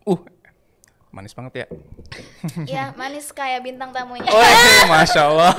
Uh, manis banget ya. Ya, manis kayak bintang tamunya. Oh, Masya Allah.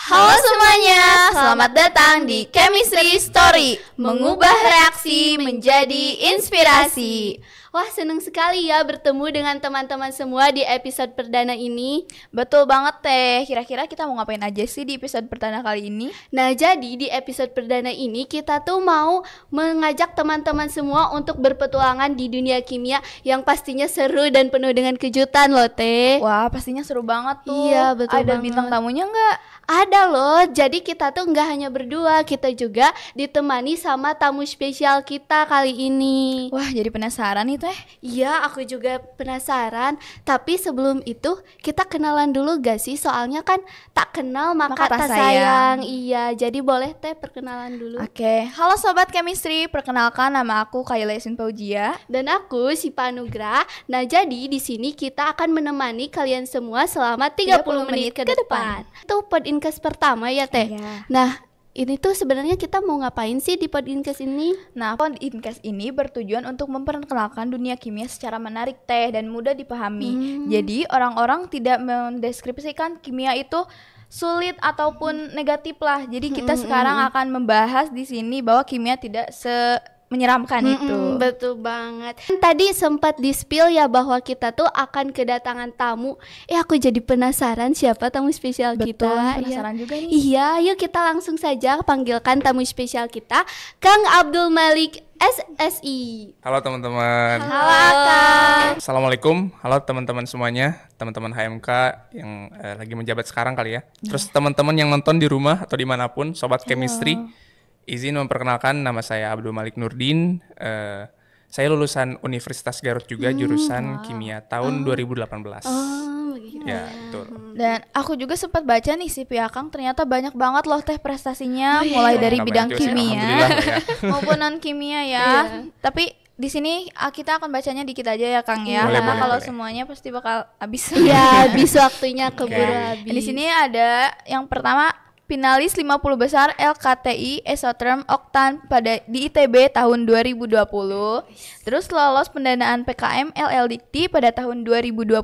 Halo semuanya, selamat datang di Chemistry Story, mengubah reaksi menjadi inspirasi. Wah, senang sekali ya bertemu dengan teman-teman semua di episode perdana ini. Betul banget Teh. Kira-kira kita mau ngapain aja sih di episode perdana kali ini? Nah, jadi di episode perdana ini kita tuh mau mengajak teman-teman semua untuk berpetualangan di dunia kimia yang pastinya seru dan penuh dengan kejutan loh Teh. Wah, pastinya seru banget tuh. Iya, betul Ada banget. bintang tamunya nggak? Ada loh, jadi kita tuh nggak hanya berdua, kita juga ditemani sama tamu spesial kita kali ini. Wah, jadi penasaran nih Teh. Iya, aku juga penasaran. Tapi sebelum itu kita kenalan dulu gak sih? Soalnya kan tak kenal maka tak sayang. Iya, jadi boleh Teh perkenalan dulu. Oke, halo Sobat Chemistry. Perkenalkan, nama aku Kayla Yasin Paujia. Dan aku Sipa Nugra. Nah, jadi di sini kita akan menemani kalian semua selama 30 menit ke depan. Itu podcast pertama ya Teh. Iya. Nah, ini tuh sebenarnya kita mau ngapain sih di podcast ini? Nah, podcast ini bertujuan untuk memperkenalkan dunia kimia secara menarik Teh dan mudah dipahami. Jadi, orang-orang tidak mendeskripsikan kimia itu sulit ataupun negatif lah. Jadi kita sekarang akan membahas di sini bahwa kimia tidak menyeramkan itu. Betul banget. Tadi sempat di-spill ya bahwa kita tuh akan kedatangan tamu. Aku jadi penasaran siapa tamu spesial Betul, kita. penasaran juga nih. Iya, yuk kita langsung saja panggilkan tamu spesial kita, Kang Abdul Malik SSI. Halo teman-teman. Halo Kang. Assalamualaikum. Halo teman-teman semuanya, teman-teman HMK yang lagi menjabat sekarang kali ya. Terus teman-teman yang nonton di rumah atau dimanapun, Sobat Chemistry. Izin memperkenalkan, nama saya Abdul Malik Nurdin. Saya lulusan Universitas Garut juga, jurusan kimia tahun 2018. Oh, begitu. Ya, betul. Dan aku juga sempat baca nih si Piakang, ternyata banyak banget loh Teh prestasinya, mulai dari Nggak bidang banyak juga sih, kimia alhamdulillah lah ya. maupun non kimia ya. Tapi di sini kita akan bacanya dikit aja ya Kang ya, Boleh, karena boleh, kalau boleh. semuanya pasti bakal habis. Iya, habis waktunya keburu Oke. habis. Di sini ada yang pertama, finalis 50 besar LKTI Esotherm Oktan di ITB tahun 2020. Terus lolos pendanaan PKM LLDikti pada tahun 2021,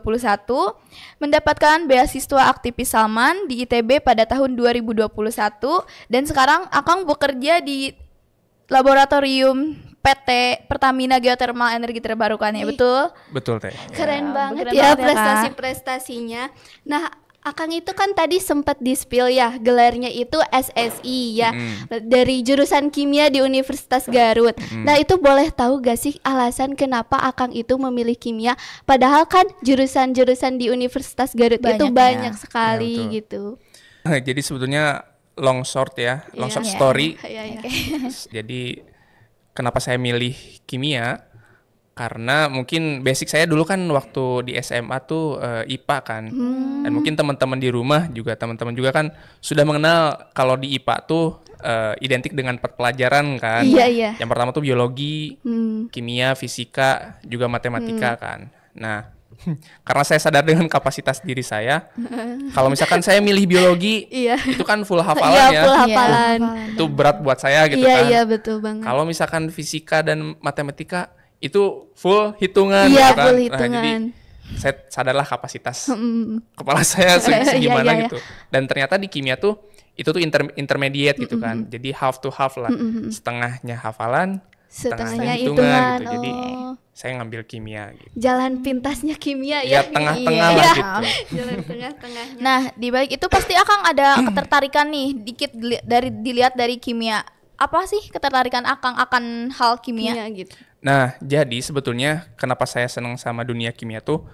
mendapatkan beasiswa aktivis Salman di ITB pada tahun 2021, dan sekarang Akang bekerja di laboratorium PT Pertamina Geothermal Energi Terbarukan ya, betul? Betul Teh. Keren banget keren ya banget ya, Kak. prestasi-prestasinya. Nah, Akang itu kan tadi sempat di-spill ya, gelarnya itu SSI ya, dari jurusan kimia di Universitas Garut. Nah, itu boleh tahu gak sih alasan kenapa Akang itu memilih kimia? Padahal kan jurusan-jurusan di Universitas Garut itu Banyak ya. banyak sekali Ya, betul. gitu. Jadi sebetulnya long short Iya. story. Iya. Jadi kenapa saya milih kimia? Karena mungkin basic saya dulu kan waktu di SMA tuh IPA kan. Dan mungkin teman-teman di rumah juga, teman-teman juga kan sudah mengenal kalau di IPA tuh identik dengan pelajaran kan. Iya. Yang pertama tuh biologi, kimia, fisika, juga matematika kan. Nah, karena saya sadar dengan kapasitas diri saya, kalau misalkan saya milih biologi, Iya. itu kan full hafalan Iya, ya. full hafalan. Itu berat buat saya gitu kan. Iya, betul banget. Kalau misalkan fisika dan matematika itu full hitungan Iya, gitu kan. full Nah, hitungan. jadi saya sadarlah kapasitas kepala saya segimana Iya. gitu. Dan ternyata di kimia tuh itu tuh intermediate gitu kan. Jadi half to half lah. Setengahnya hafalan, setengahnya hitungan gitu. Jadi Oh. saya ngambil kimia gitu. Jalan pintasnya kimia Ya ya. tengah-tengah Iya. lah Iya. gitu. Jalan tengah-tengahnya. Nah, di balik itu pasti Akang ada ketertarikan nih, dikit dilihat dari kimia. Apa sih ketertarikan Akang akan hal kimia? Kimia gitu. Nah, jadi sebetulnya kenapa saya senang sama dunia kimia tuh,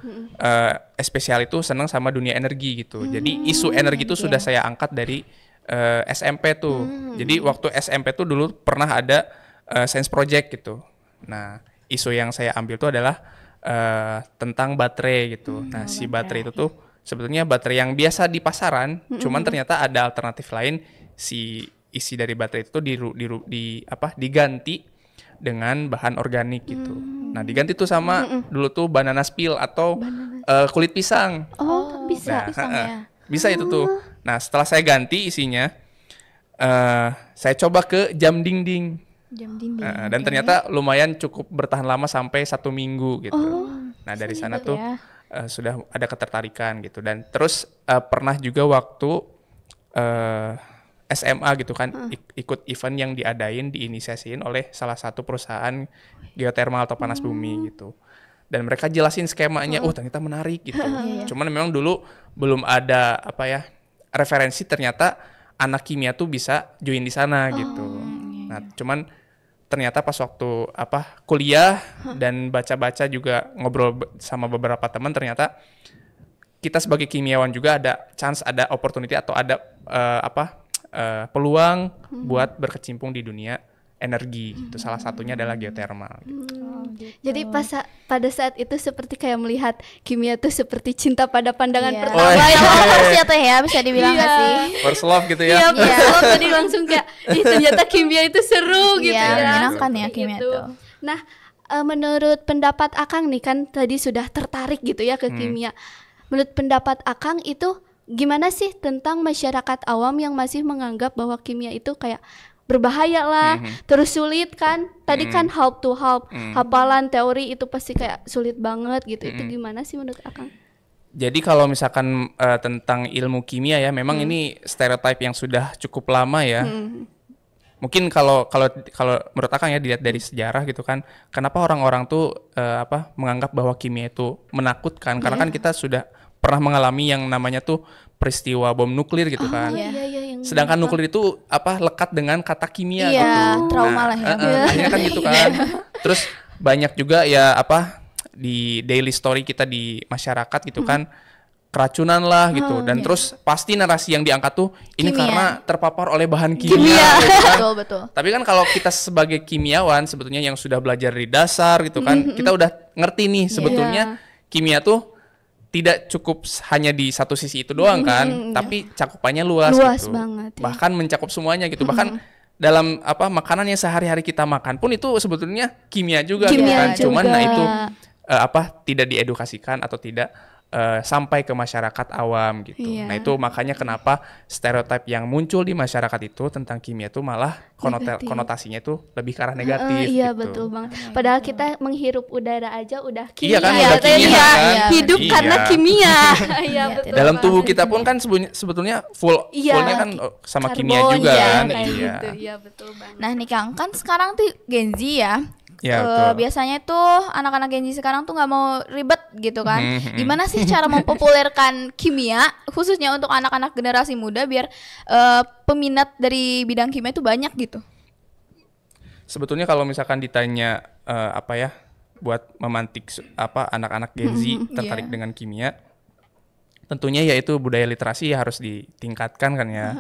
spesial itu senang sama dunia energi gitu. Jadi isu energi itu sudah saya angkat dari SMP tuh. Jadi waktu SMP tuh dulu pernah ada science project gitu. Nah, isu yang saya ambil tuh adalah tentang baterai gitu. Nah, si baterai itu tuh sebetulnya baterai yang biasa di pasaran, cuman ternyata ada alternatif lain. Si isi dari baterai itu tuh diganti dengan bahan organik gitu. Nah, diganti tuh sama dulu tuh banana peel atau kulit pisang. Oh, bisa. Nah, bisa itu tuh. Nah, setelah saya ganti isinya, saya coba ke jam dinding. Jam dinding. Dan ternyata lumayan cukup bertahan lama sampai 1 minggu gitu. Nah dari sana tuh ya. sudah ada ketertarikan gitu. Dan terus pernah juga waktu SMA gitu kan ikut event yang diinisiasiin oleh salah satu perusahaan geotermal atau panas bumi gitu. Dan mereka jelasin skemanya, ternyata menarik gitu. Cuman memang dulu belum ada referensi ternyata anak kimia tuh bisa join di sana gitu. Nah, cuman ternyata pas waktu kuliah dan baca-baca juga ngobrol sama beberapa teman, ternyata kita sebagai kimiawan juga ada chance, ada opportunity atau ada peluang buat berkecimpung di dunia energi gitu. Salah satunya adalah geotermal gitu. Jadi pada saat itu seperti kayak melihat kimia tuh seperti cinta pada pandangan Iya. pertama. Harus ya teh ya, bisa dibilang nggak sih? First love gitu ya. Iya, betul. Jadi langsung kayak ternyata kimia itu seru gitu Iya, ya. menyenangkan ya Seperti kimia itu. tuh. Nah, menurut pendapat Akang nih kan tadi sudah tertarik gitu ya ke kimia. Menurut pendapat Akang itu gimana sih tentang masyarakat awam yang masih menganggap bahwa kimia itu kayak berbahaya lah, terus sulit kan? Tadi kan help to help, hafalan teori itu pasti kayak sulit banget gitu. Itu gimana sih menurut Akang? Jadi kalau misalkan tentang ilmu kimia ya, memang ini stereotype yang sudah cukup lama ya. Mungkin kalau menurut Akang ya, dilihat dari sejarah gitu kan, kenapa orang-orang tuh menganggap bahwa kimia itu menakutkan? Karena kan kita sudah pernah mengalami yang namanya tuh peristiwa bom nuklir gitu kan. Sedangkan nuklir itu lekat dengan kata kimia Iya, gitu. trauma lah ya. Akhirnya kan gitu kan. Terus banyak juga ya di daily story kita di masyarakat gitu kan, keracunan lah gitu. Dan terus pasti narasi yang diangkat tuh ini Kimia. karena terpapar oleh bahan kimia gitu kan. Betul. Tapi kan kalau kita sebagai kimiawan sebetulnya yang sudah belajar di dasar gitu kan, kita udah ngerti nih sebetulnya kimia tuh tidak cukup hanya di satu sisi itu doang kan, tapi cakupannya luas gitu. Banget, ya. Bahkan mencakup semuanya gitu. Bahkan dalam makanan yang sehari-hari kita makan pun itu sebetulnya kimia juga gitu kan. Cuman nah itu tidak diedukasikan atau tidak sampai ke masyarakat awam gitu. Nah itu makanya kenapa stereotip yang muncul di masyarakat itu tentang kimia itu malah konotasinya itu lebih ke arah negatif Iya, gitu. betul banget. Padahal kita menghirup udara aja udah kimia. Iya kan, udah kimia kan. Hidup Iya. karena kimia. Iya, betul. Dalam tubuh banget. kita pun kan sebetulnya fullnya kan sama kimia Karbon, juga ya, kan. kayak Iya. gitu. Iya, betul banget. Nah nih Kang, kan sekarang tuh Gen Z ya. Ya, betul. Biasanya tuh anak-anak Gen Z sekarang tuh nggak mau ribet gitu kan. Gimana sih cara mempopulerkan kimia khususnya untuk anak-anak generasi muda biar peminat dari bidang kimia itu banyak gitu? Sebetulnya kalau misalkan ditanya buat memantik anak-anak Gen Z tertarik dengan kimia, tentunya yaitu budaya literasi harus ditingkatkan kan ya.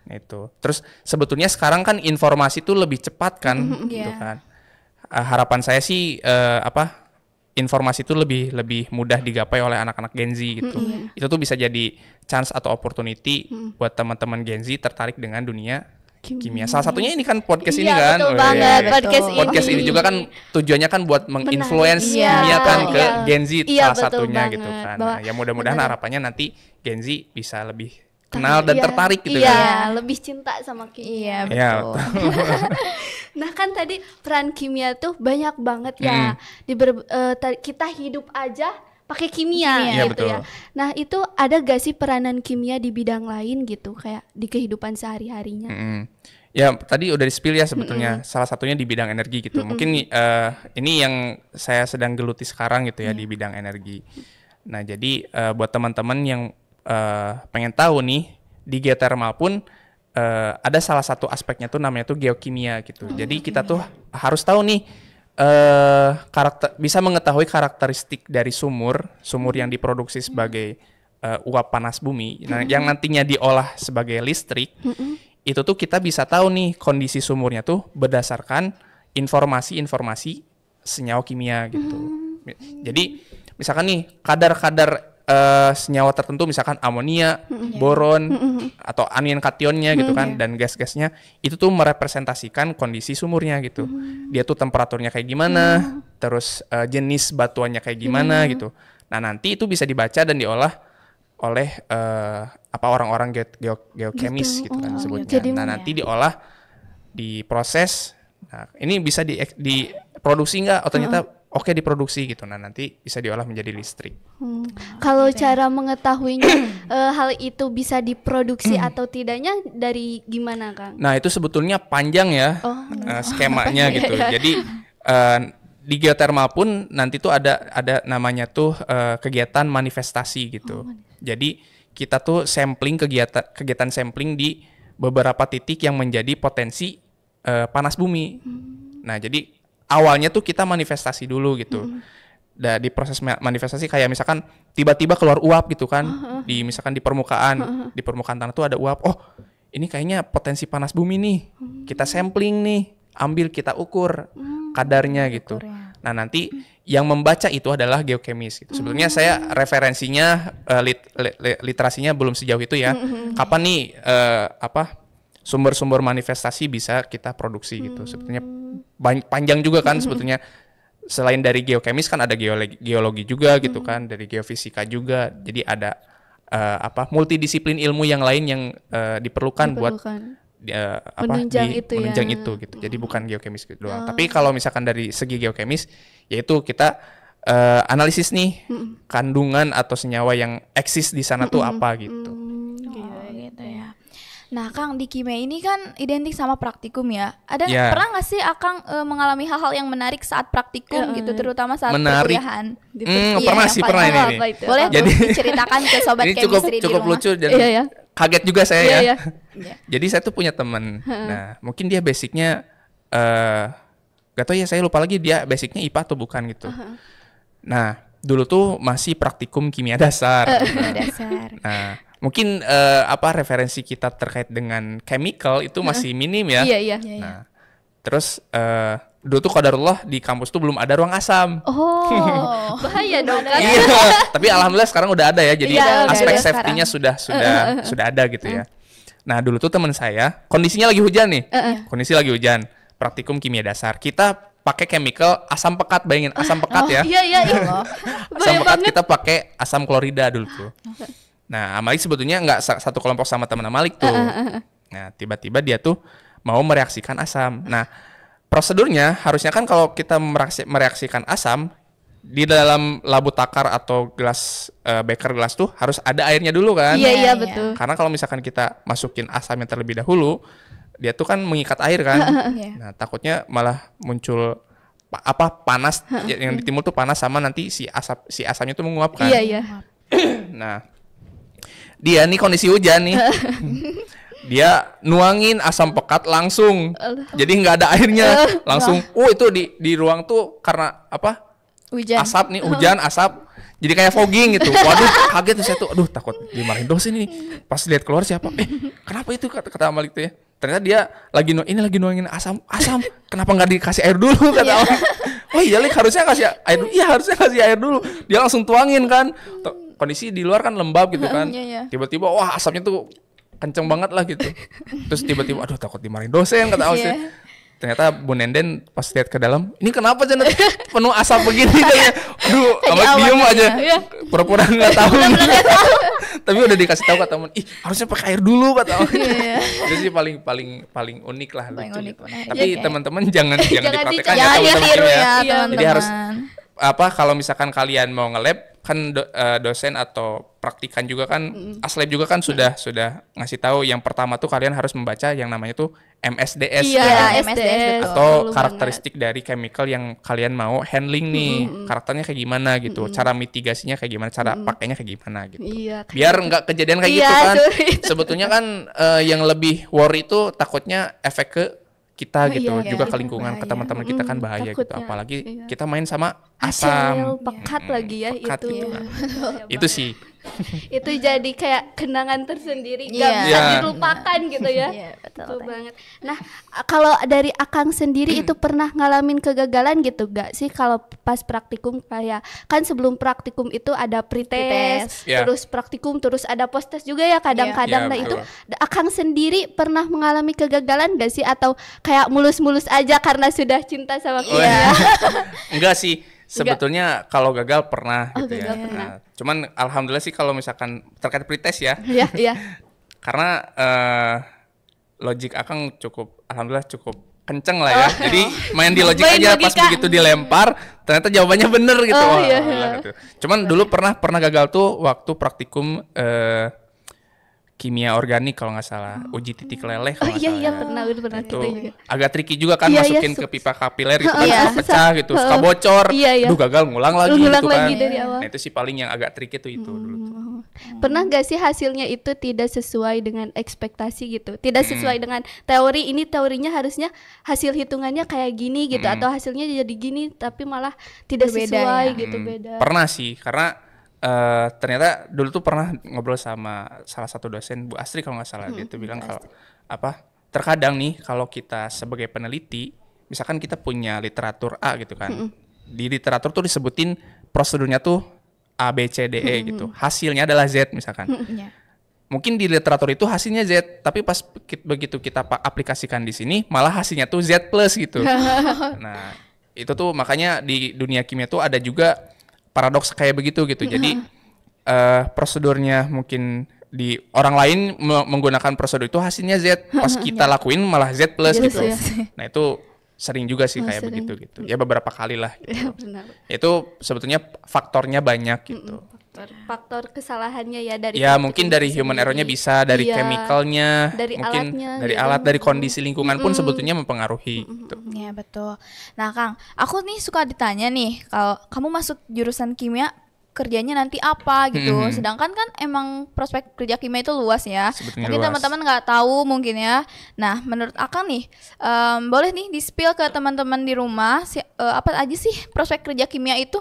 Nah itu. Terus sebetulnya sekarang kan informasi itu lebih cepat kan, gitu kan. Harapan saya sih informasi itu lebih mudah digapai oleh anak-anak Gen Z gitu. Itu tuh bisa jadi chance atau opportunity buat teman-teman Gen Z tertarik dengan dunia kimia. Salah satunya ini kan podcast ini kan. Betul Oh, banget, iya. podcast ini juga kan tujuannya kan buat menginfluence Iya, kimia kan betul. ke Gen Z Iya, salah betul satunya banget. gitu kan. Bahwa Nah, ya mudah-mudahan harapannya nanti Gen Z bisa lebih kenal dan tertarik gitu iya, kan. lebih cinta sama kimia. Iya Iya, betul. Nah kan tadi peran kimia tuh banyak banget ya. Kita hidup aja pakai kimia Iya, gitu betul. ya. Nah itu ada gak sih peranan kimia di bidang lain gitu, kayak di kehidupan sehari-harinya? Ya tadi udah di-spill ya sebetulnya. Salah satunya di bidang energi gitu. Mungkin ini yang saya sedang geluti sekarang gitu ya di bidang energi. Nah jadi buat teman-teman yang pengen tahu nih, di geothermal pun ada salah satu aspeknya tuh namanya tuh geokimia gitu. Jadi kita tuh harus tahu nih bisa mengetahui karakteristik dari sumur yang diproduksi sebagai uap panas bumi. Nah, yang nantinya diolah sebagai listrik. Itu tuh kita bisa tahu nih kondisi sumurnya tuh berdasarkan informasi-informasi senyawa kimia gitu. Jadi misalkan nih kadar-kadar senyawa tertentu, misalkan amonia, boron, atau anion kationnya gitu kan, dan gas-gasnya itu tuh merepresentasikan kondisi sumurnya gitu. Dia tuh temperaturnya kayak gimana, terus jenis batuannya kayak gimana gitu. Nah nanti itu bisa dibaca dan diolah oleh orang-orang geokemis gitu kan disebutnya. Jadi Nah, nanti diolah, diproses. Nah, ini bisa diproduksi nggak? Oh, ternyata oke diproduksi gitu. Nah, nanti bisa diolah menjadi listrik. Kalau cara mengetahuinya hal itu bisa diproduksi atau tidaknya dari gimana, Kang? Nah, itu sebetulnya panjang ya skemanya gitu. Jadi di geothermal pun nanti tuh ada namanya tuh kegiatan manifestasi gitu. Jadi kita tuh kegiatan sampling di beberapa titik yang menjadi potensi panas bumi. Nah, jadi awalnya tuh kita manifestasi dulu gitu. Di proses manifestasi kayak misalkan tiba-tiba keluar uap gitu kan, misalkan di permukaan tanah tuh ada uap. Oh, ini kayaknya potensi panas bumi nih. Kita sampling nih, ambil kita ukur kadarnya gitu. Nah, nanti yang membaca itu adalah geokemis gitu. Sebetulnya saya referensinya literasinya belum sejauh itu ya. Kapan nih sumber-sumber manifestasi bisa kita produksi gitu. Sebetulnya panjang juga kan sebetulnya. Selain dari geokemis kan ada geologi juga gitu kan, dari geofisika juga. Jadi ada multidisiplin ilmu yang lain yang diperlukan buat menunjang itu gitu. Jadi bukan geokemis doang. Tapi kalau misalkan dari segi geokemis, yaitu kita analisis nih kandungan atau senyawa yang eksis di sana tuh apa gitu. Gitu ya. Nah, Kang, di kimia ini kan identik sama praktikum ya. Pernah nggak sih Akang mengalami hal-hal yang menarik saat praktikum gitu, terutama saat perkuliahan? Pernah ini. Boleh jadi diceritakan ke sobat chemistry di rumah. Cukup lucu dan kaget juga saya ya. Jadi saya tuh punya teman. Nah, mungkin dia basicnya gak tau ya, saya lupa lagi dia basicnya IPA atau bukan gitu. Nah, dulu tuh masih praktikum kimia dasar. Nah, mungkin referensi kita terkait dengan chemical itu masih minim ya. Iya. Nah, terus dulu tuh qadarullah di kampus tuh belum ada ruang asam. Oh, bahaya dong kan. Iya, tapi alhamdulillah sekarang udah ada ya. Jadi aspek safety-nya sudah ada gitu ya. Nah, dulu tuh teman saya kondisinya lagi hujan nih. Kondisi lagi hujan, praktikum kimia dasar. Kita pakai chemical asam pekat, bayangin asam pekat ya. Iya. Asam pekat kita pakai asam klorida dulu tuh. Nah, Amalik sebetulnya nggak satu kelompok sama teman Amalik tuh. Nah, tiba-tiba dia tuh mau mereaksikan asam. Nah, prosedurnya harusnya kan kalau kita mereaksikan asam di dalam labu takar atau gelas beker gelas tuh harus ada airnya dulu kan? Iya betul. Karena kalau misalkan kita masukin asamnya terlebih dahulu, dia tuh kan mengikat air kan. Nah, takutnya malah muncul panas yang di timur tuh panas sama nanti si asamnya tuh menguap kan. Iya. Nah, dia nih kondisi hujan nih. Dia nuangin asam pekat langsung. Jadi nggak ada airnya. Langsung. Itu di ruang tuh karena Hujan. Asap nih, hujan, asap. Jadi kayak fogging gitu. Waduh, kaget tuh saya tuh. Aduh, takut dimarahin dosen ini. Pas lihat keluar siapa? Kenapa itu kata Malik tuh ya? Ternyata dia lagi nuangin asam. Kenapa nggak dikasih air dulu kata Malik? Oh iya, harusnya kasih air dulu. Iya, harusnya kasih air dulu. Dia langsung tuangin kan. Kondisi di luar kan lembab gitu kan. Tiba-tiba wah asapnya tuh kenceng banget lah gitu. Terus tiba-tiba aduh takut dimarahin dosen kata Austin. Ternyata Bu Nenden pas lihat ke dalam, ini kenapa Janet penuh asap begini katanya. Aduh, amat diem aja. Pura-pura enggak tahu. Tapi udah dikasih tahu kata teman, harusnya pakai air dulu kata. Itu sih paling unik lah lucu gitu. Tapi teman-teman jangan dipraktekkan ya teman-teman ya. Jadi harus kalau misalkan kalian mau nge-lab kan dosen atau praktikan juga kan aslab juga kan sudah ngasih tahu yang pertama tuh kalian harus membaca yang namanya tuh MSDS MSDS atau karakteristik dari chemical yang kalian mau handling nih karakternya kayak gimana gitu, cara mitigasinya kayak gimana, cara pakainya kayak gimana gitu, biar nggak kejadian kayak gitu kan. Sebetulnya kan yang lebih worry itu takutnya efek ke kita gitu, juga ke lingkungan, ke teman-teman kita kan bahaya gitu, apalagi kita main sama asam pekat lagi ya itu. Gitu kan. Itu sih. Itu jadi kayak kenangan tersendiri, gak bisa dilupakan gitu ya. Betul banget. Nah, kalau dari Akang sendiri itu pernah ngalamin kegagalan gitu gak sih kalau pas praktikum, kayak kan sebelum praktikum itu ada pretest, terus praktikum, terus ada posttest juga ya kadang-kadang. Nah itu Akang sendiri pernah mengalami kegagalan gak sih, atau kayak mulus-mulus aja karena sudah cinta sama kimia? Enggak sih. Sebetulnya kalau gagal pernah gitu gagal ya. pernah. Cuman alhamdulillah sih kalau misalkan terkait pretest ya. Iya, iya. Karena logik Akang alhamdulillah cukup kenceng lah ya. Jadi main di logik Main aja, pas logika. begitu dilempar ternyata jawabannya bener gitu. Oh, Wah, iya. alhamdulillah gitu. Cuman dulu pernah gagal tuh waktu praktikum kimia organik kalau nggak salah, uji titik leleh Oh kalau nggak iya, salah. iya, ya. pernah Itu kita juga. agak tricky juga kan Iya, iya, masukin ke pipa kapiler gitu kan, Iya. suka pecah gitu, suka bocor. Iya, iya. Duh gagal ngulang lagi Ngulang gitu kan. lagi dari awal. Nah itu sih paling yang agak tricky tuh itu dulu tuh. Pernah gak sih hasilnya itu tidak sesuai dengan ekspektasi gitu? Tidak sesuai dengan teori, ini teorinya harusnya hasil hitungannya kayak gini gitu, atau hasilnya jadi gini tapi malah tidak Berbeda sesuai ya. gitu, beda. Pernah sih, karena ternyata dulu tuh pernah ngobrol sama salah satu dosen, Bu Astri kalau nggak salah, dia tuh bilang kalau terkadang nih kalau kita sebagai peneliti, misalkan kita punya literatur A gitu kan, di literatur tuh disebutin prosedurnya tuh A, B, C, D, E gitu, hasilnya adalah Z misalkan. Iya. Mungkin di literatur itu hasilnya Z, tapi pas begitu kita aplikasikan di sini, malah hasilnya tuh Z plus gitu. Nah, itu tuh makanya di dunia kimia tuh ada juga paradoks kayak begitu gitu. Jadi prosedurnya mungkin di orang lain menggunakan prosedur itu hasilnya Z, pas kita lakuin malah Z plus Z gitu. plus, Nah, itu sering juga sih kayak sering. begitu gitu. Ya beberapa kali lah gitu. Benar. Itu sebetulnya faktornya banyak gitu. Faktor kesalahannya ya dari Ya produk mungkin itu dari human sendiri. errornya bisa, dari Iya, chemicalnya, dari mungkin alatnya dari gitu. alat, dari kondisi lingkungan pun sebetulnya mempengaruhi gitu. Iya betul. Nah Kang, aku nih suka ditanya nih, kalau kamu masuk jurusan kimia kerjanya nanti apa gitu. Sedangkan kan emang prospek kerja kimia itu luas ya. Sebetulnya Mungkin luas. teman-teman nggak tahu mungkin ya. Nah menurut Akang nih, boleh nih di-spill ke teman-teman di rumah apa aja sih prospek kerja kimia itu?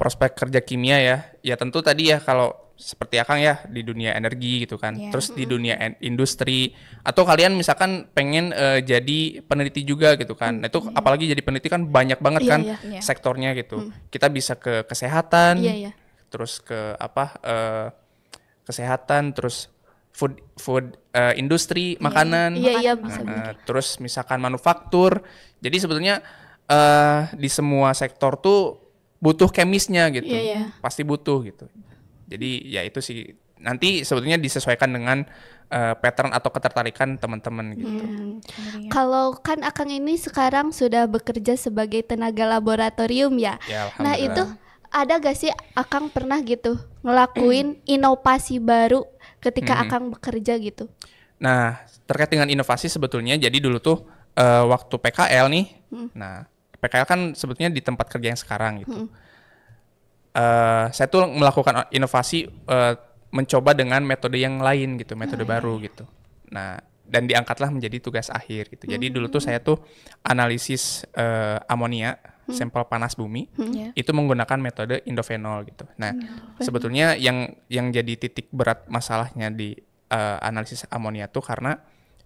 Prospek kerja kimia ya tentu tadi ya kalau seperti Akang ya di dunia energi gitu kan, Iya. terus di dunia industri, atau kalian misalkan pengen jadi peneliti juga gitu kan. Nah itu apalagi jadi peneliti kan banyak banget Iya, kan iya. Iya. sektornya gitu. Kita bisa ke kesehatan, Iya, iya. terus ke kesehatan, terus food industri makanan, Iya, iya, bisa terus misalkan manufaktur. Jadi sebetulnya di semua sektor tuh butuh kemisnya gitu, Iya, iya. pasti butuh gitu. Jadi ya itu sih nanti sebetulnya disesuaikan dengan pattern atau ketertarikan teman-teman gitu. Kalau kan Akang ini sekarang sudah bekerja sebagai tenaga laboratorium ya. Ya, Nah alhamdulillah. itu ada gak sih Akang pernah gitu ngelakuin inovasi baru ketika Akang bekerja gitu? Nah, terkait dengan inovasi sebetulnya, jadi dulu tuh waktu PKL nih, nah PKL kan sebetulnya di tempat kerja yang sekarang gitu. Saya tuh melakukan inovasi, mencoba dengan metode yang lain gitu, metode baru gitu. Nah, dan diangkatlah menjadi tugas akhir gitu. Jadi dulu tuh saya tuh analisis amonia, sampel panas bumi, Iya. itu menggunakan metode indofenol gitu. Nah, sebetulnya yang jadi titik berat masalahnya di analisis amonia tuh karena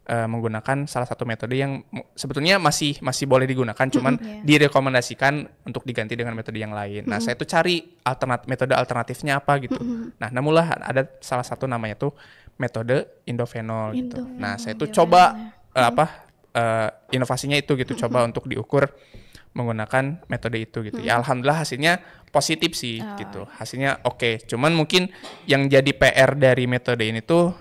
menggunakan salah satu metode yang sebetulnya masih boleh digunakan, cuman direkomendasikan untuk diganti dengan metode yang lain. Nah, saya tuh cari metode alternatifnya apa gitu. Nah, namunlah ada salah satu namanya tuh metode indofenol gitu. Nah, saya tuh coba inovasinya itu gitu, coba untuk diukur menggunakan metode itu gitu. Ya alhamdulillah hasilnya positif sih gitu. Hasilnya oke. Cuman mungkin yang jadi PR dari metode ini tuh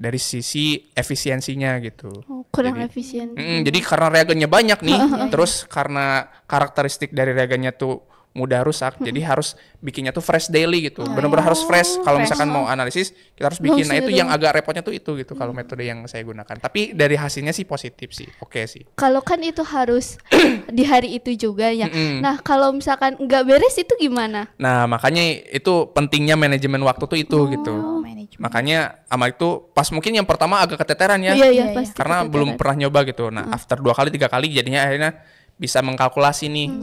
dari sisi efisiensinya gitu. Kurang efisien. Jadi karena reagennya banyak nih, terus karena karakteristik dari reagennya tuh mudah rusak, jadi harus bikinnya tuh fresh daily gitu. Benar-benar harus fresh. Kalau misalkan mau analisis, kita harus bikin. Nah, itu yang agak repotnya tuh itu gitu kalau metode yang saya gunakan. Tapi dari hasilnya sih positif sih. Oke sih. Kalau kan itu harus di hari itu juga ya. Nah kalau misalkan nggak beres itu gimana? Nah, makanya itu pentingnya manajemen waktu tuh itu gitu. Manajemen. Makanya sama itu pas mungkin yang pertama agak keteteran ya. Iya, Iya, pasti. Karena keteteran. belum pernah nyoba gitu. Nah, after 2 kali 3 kali jadinya akhirnya bisa mengkalkulasi nih.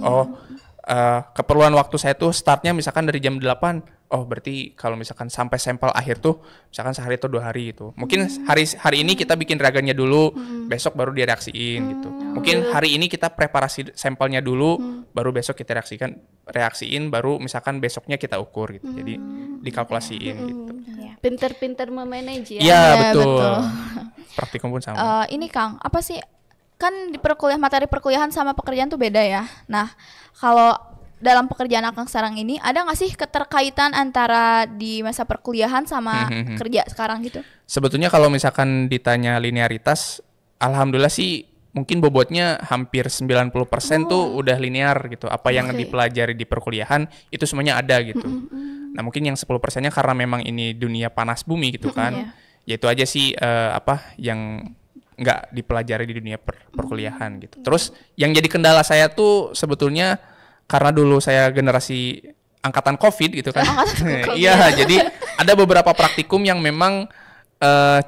Keperluan waktu saya tuh startnya misalkan dari jam 8. Oh, berarti kalau misalkan sampai sampel akhir tuh misalkan sehari atau 2 hari gitu. Mungkin hari ini kita bikin reagennya dulu, besok baru direaksiin gitu. Mungkin hari ini kita preparasi sampelnya dulu, baru besok kita reaksiin, baru misalkan besoknya kita ukur gitu. Jadi dikalkulasiin gitu. Iya. Pinter-pinter memanage ya. Iya, Iya, betul. betul. Praktikum pun sama. Ini Kang, apa sih kan di materi perkuliahan sama pekerjaan tuh beda ya. Nah, kalau dalam pekerjaan Akang sekarang ini ada nggak sih keterkaitan antara di masa perkuliahan sama kerja sekarang gitu? Sebetulnya kalau misalkan ditanya linearitas, alhamdulillah sih mungkin bobotnya hampir 90% tuh udah linear gitu. Apa yang dipelajari di perkuliahan itu semuanya ada gitu. Nah mungkin yang 10%-nya karena memang ini dunia panas bumi gitu kan. Ya itu aja sih yang nggak dipelajari di dunia perkuliahan gitu. Terus yang jadi kendala saya tuh sebetulnya karena dulu saya generasi angkatan COVID gitu kan. Iya, jadi ada beberapa praktikum yang memang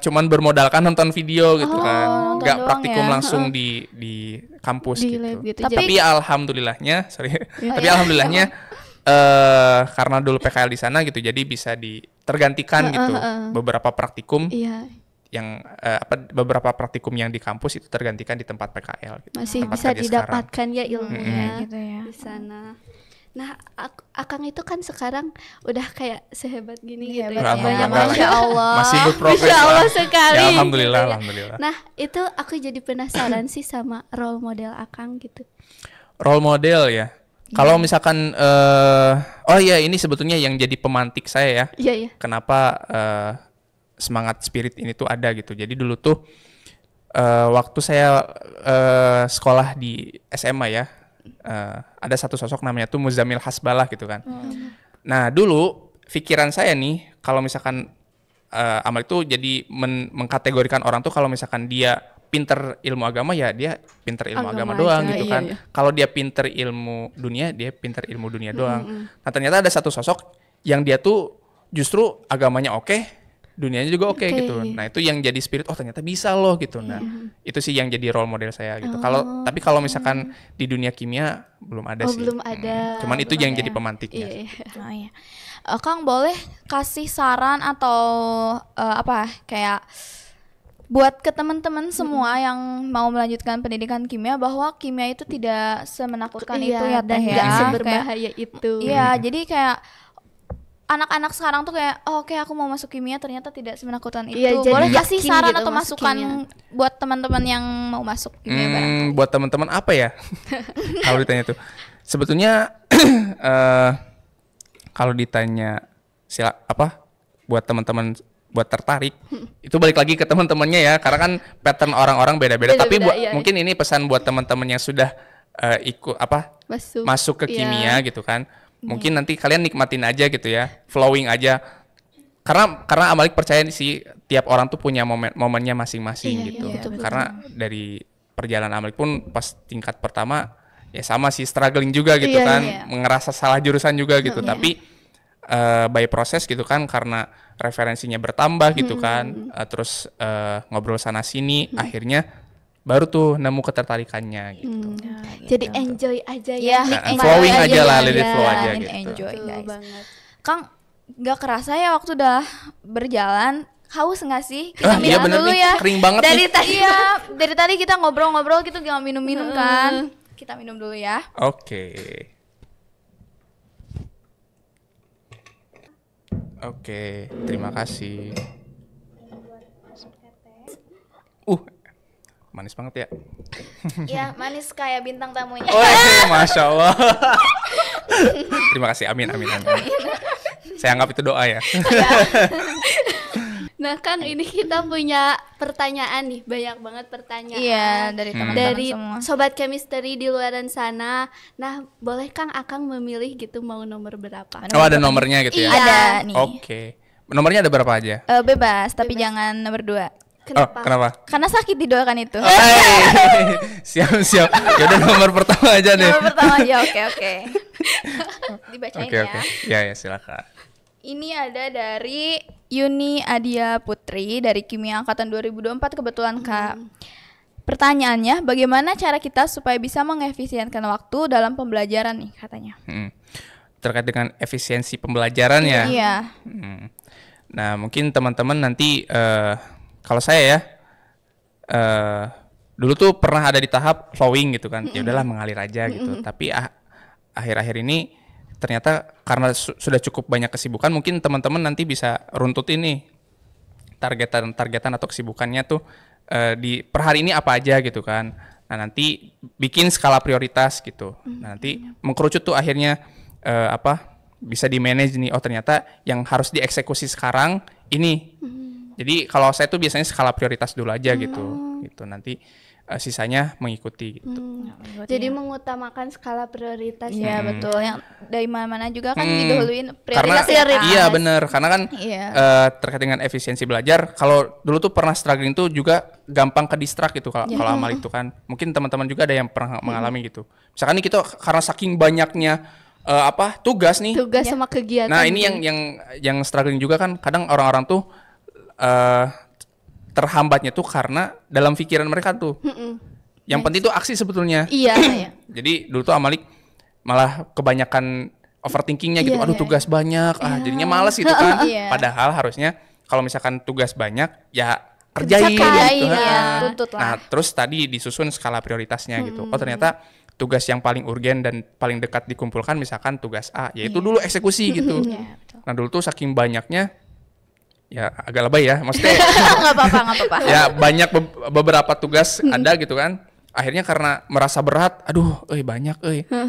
cuman bermodalkan nonton video gitu kan, nggak praktikum langsung di kampus Di gitu. lab gitu. Tapi alhamdulillahnya, alhamdulillahnya karena dulu PKL di sana gitu, jadi bisa tergantikan gitu beberapa praktikum yang beberapa praktikum yang di kampus itu tergantikan di tempat PKL. Gitu, masih tempat bisa kerja didapatkan ya ilmunya gitu ya. di sana. Nah, Akang itu kan sekarang udah kayak sehebat gini gitu ya. Alhamdulillah. Masya Allah. Masih berprogres. Masya Allah lah. sekali. Ya, alhamdulillah, gitu ya. alhamdulillah. Nah, itu aku jadi penasaran sih sama role model Akang gitu. Role model ya. Kalau misalkan oh iya ini sebetulnya yang jadi pemantik saya ya. Iya, iya. Kenapa semangat spirit ini tuh ada gitu. Jadi dulu tuh waktu saya sekolah di SMA ya, ada satu sosok namanya tuh Muzammil Hasbalah gitu kan. Nah dulu pikiran saya nih kalau misalkan amal itu jadi mengkategorikan orang tuh kalau misalkan dia pinter ilmu agama ya dia pinter ilmu agama doang aja, gitu iya, kan. iya. Kalau dia pinter ilmu dunia dia pinter ilmu dunia doang. Nah ternyata ada satu sosok yang dia tuh justru agamanya oke, dunianya juga oke gitu. Nah itu yang jadi spirit, oh ternyata bisa loh gitu. Nah itu sih yang jadi role model saya gitu. Tapi kalau misalkan di dunia kimia belum ada sih. Belum ada. Cuman itu yang jadi pemantiknya. Iya, iya. Oh iya. Kang boleh kasih saran atau kayak buat ke teman-teman semua yang mau melanjutkan pendidikan kimia bahwa kimia itu tidak semenakutkan itu ya dan Teh nggak ya. seberbahaya itu. Iya, jadi kayak anak-anak sekarang tuh kayak oke aku mau masuk kimia ternyata tidak semenakutkan itu. Iya, jadi Boleh kasih yakin saran gitu atau masuk masukan kimia. buat teman-teman yang mau masuk kimia barangkali. Buat teman-teman apa ya? Kalau ditanya tuh, sebetulnya kalau ditanya buat teman-teman buat tertarik, itu balik lagi ke teman-temannya ya, karena kan pattern orang-orang beda-beda. Tapi Beda-beda, iya. mungkin ini pesan buat teman-teman yang sudah ikut masuk ke kimia gitu kan. Mungkin nanti kalian nikmatin aja gitu ya, flowing aja. Karena Amalik percaya sih tiap orang tuh punya momennya masing-masing gitu. betul, Karena dari perjalanan Amalik pun pas tingkat pertama ya sama sih struggling juga gitu kan, ngerasa salah jurusan juga gitu. Tapi by proses gitu kan, karena referensinya bertambah gitu kan, terus ngobrol sana sini, akhirnya baru tuh nemu ketertarikannya gitu. Jadi enjoy aja Ya, ya. Flowing aja lah, ya, let it flow aja jalanin, gitu. enjoy Betul guys. banget. Kang, nggak kerasa ya waktu udah berjalan. Haus nggak sih? Kita Iya minum bener dulu nih, ya. kering banget Dari nih. tadi ya, dari tadi kita ngobrol-ngobrol gitu gak minum-minum kan. Kita minum dulu ya. Oke. Oke, terima kasih. Manis banget ya. Ya, manis kayak bintang tamunya. Masya Allah. Terima kasih, amin. Saya anggap itu doa ya. Nah, Kang, ini kita punya pertanyaan nih, banyak banget pertanyaan. Iya, dari teman-teman Dari semua. sobat chemistry di luaran sana. Nah, boleh Kang Akang memilih gitu mau nomor berapa? Oh, ada nomornya gitu ya. Iya. Ada nih. Oke. Nomornya ada berapa aja? Bebas, tapi jangan nomor 2. Kenapa? Oh, kenapa? Karena sakit didoakan itu. Siap. Ya udah nomor pertama aja deh. Nomor pertama aja, oke. Dibacain Oke. ya. Ya, silakan. Ini ada dari Yuni Adia Putri dari Kimia Angkatan 2024 kebetulan Kak. Pertanyaannya, bagaimana cara kita supaya bisa mengefisienkan waktu dalam pembelajaran nih katanya. Terkait dengan efisiensi pembelajaran ya. Iya. Nah, mungkin teman-teman nanti kalau saya ya dulu tuh pernah ada di tahap flowing gitu kan. Ya udahlah mengalir aja gitu. Tapi akhir-akhir ini ternyata karena sudah cukup banyak kesibukan, mungkin teman-teman nanti bisa runtut ini targetan atau kesibukannya tuh di per hari ini apa aja gitu kan. Nah, nanti bikin skala prioritas gitu. Nah, nanti mengkerucut tuh akhirnya bisa di-manage nih. Oh, ternyata yang harus dieksekusi sekarang ini. Jadi kalau saya tuh biasanya skala prioritas dulu aja gitu. Gitu. Nanti sisanya mengikuti gitu. Jadi mengutamakan skala prioritas. Iya betul. Yang dari mana-mana juga kan didahuluin Karena prioritas. iya bener, karena kan terkait dengan efisiensi belajar. Kalau dulu tuh pernah struggling tuh juga gampang ke distract gitu kalau amal itu kan. Mungkin teman-teman juga ada yang pernah mengalami gitu. Misalkan nih kita karena saking banyaknya tugas nih. Tugas sama kegiatan. Nah, ini yang struggling juga kan kadang orang-orang tuh terhambatnya tuh karena dalam pikiran mereka tuh. Yang penting tuh aksi sebetulnya. Iya. Jadi dulu tuh Amalik malah kebanyakan overthinkingnya gitu. Aduh tugas banyak, jadinya males gitu kan. Padahal harusnya kalau misalkan tugas banyak ya kerjain gitu. Tuntut lah. Nah, terus tadi disusun skala prioritasnya gitu. Oh, ternyata tugas yang paling urgen dan paling dekat dikumpulkan misalkan tugas A, yaitu dulu eksekusi gitu. Nah, dulu tuh saking banyaknya ya agak lebay ya, maksudnya nggak apa-apa. Ya banyak beberapa tugas ada gitu kan. Akhirnya karena merasa berat, aduh, banyak,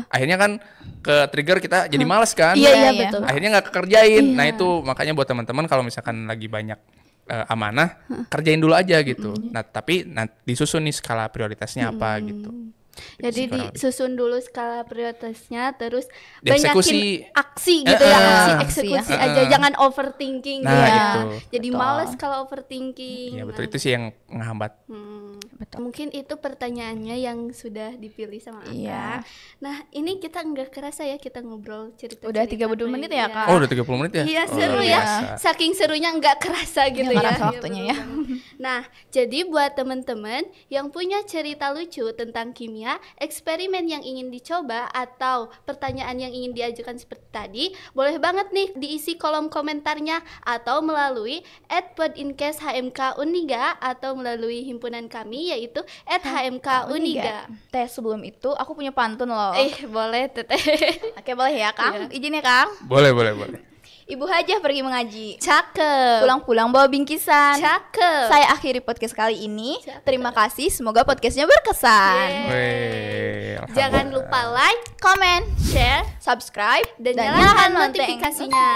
akhirnya kan ke trigger kita jadi malas kan. Iya betul. Akhirnya nggak kerjain. Nah itu makanya buat teman-teman kalau misalkan lagi banyak amanah, kerjain dulu aja gitu. Nah tapi disusun nih skala prioritasnya apa gitu. Jadi disusun dulu skala prioritasnya, terus dieksekusi. banyakin aksi gitu ya, eksekusi aja, jangan overthinking nah, gitu. Jadi males kalau overthinking. Iya betul, itu sih yang ngehambat. Betul. Mungkin itu pertanyaannya yang sudah dipilih sama Anda. Nah ini kita nggak kerasa ya kita ngobrol cerita. Udah 30 menit ya Kak? Oh udah 30 menit ya? Iya seru ya, saking serunya nggak kerasa gitu ya. Waktunya ya. Nah jadi buat teman-teman yang punya cerita lucu tentang kimia, eksperimen yang ingin dicoba atau pertanyaan yang ingin diajukan seperti tadi, boleh banget nih diisi kolom komentarnya atau melalui @podincast_HMK_Uniga atau melalui himpunan kami yaitu @HMK_Uniga. Teh sebelum itu aku punya pantun loh. Boleh Teteh. Oke boleh ya Kang? Izin ya Kang? Boleh. Ibu Hajah pergi mengaji. Cakep. Pulang-pulang bawa bingkisan. Cakep. Saya akhiri podcast kali ini. Terima kasih, semoga podcastnya berkesan. Jangan lupa like, Comment, share, subscribe, dan nyalakan notifikasinya.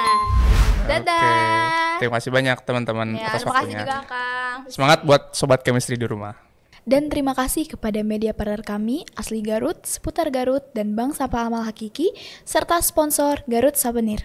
Dadah. Terima kasih banyak teman-teman atas terima kasih waktunya. juga Kang. Semangat buat sobat chemistry di rumah. Dan terima kasih kepada media partner kami, Asli Garut, Seputar Garut, dan Bank Sampah Amal Hakiki, serta sponsor Garut Souvenir.